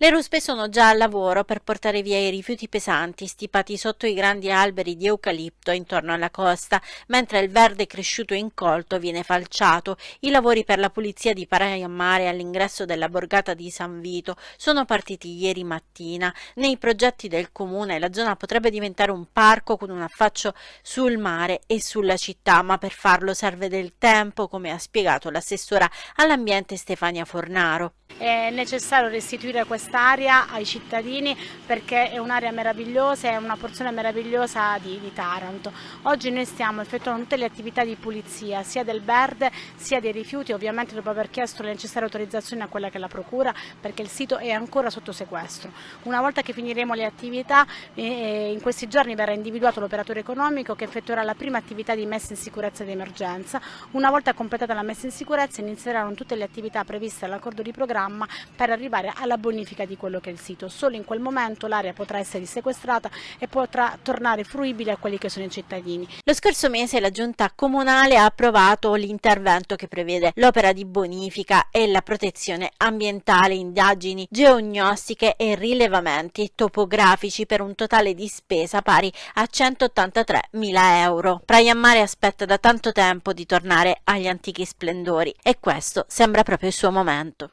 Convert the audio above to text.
Le ruspe sono già al lavoro per portare via i rifiuti pesanti stipati sotto i grandi alberi di eucalipto intorno alla costa, mentre il verde cresciuto e incolto viene falciato. I lavori per la pulizia di Praia Mare all'ingresso della borgata di San Vito sono partiti ieri mattina. Nei progetti del comune la zona potrebbe diventare un parco con un affaccio sul mare e sulla città, ma per farlo serve del tempo, come ha spiegato l'assessora all'ambiente Stefania Fornaro. È necessario restituire quest'area ai cittadini perché è un'area meravigliosa, è una porzione meravigliosa di Taranto. Oggi noi stiamo effettuando tutte le attività di pulizia sia del verde sia dei rifiuti, ovviamente dopo aver chiesto le necessarie autorizzazioni a quella che è la procura, perché il sito è ancora sotto sequestro. Una volta che finiremo le attività, in questi giorni verrà individuato l'operatore economico che effettuerà la prima attività di messa in sicurezza di emergenza. Una volta completata la messa in sicurezza inizieranno tutte le attività previste dall'accordo di programma per arrivare alla bonifica di quello che è il sito. Solo in quel momento l'area potrà essere dissequestrata e potrà tornare fruibile a quelli che sono i cittadini. Lo scorso mese la giunta comunale ha approvato l'intervento che prevede l'opera di bonifica e la protezione ambientale, indagini geognostiche e rilevamenti topografici per un totale di spesa pari a 183.000 euro. Praia Mare aspetta da tanto tempo di tornare agli antichi splendori e questo sembra proprio il suo momento.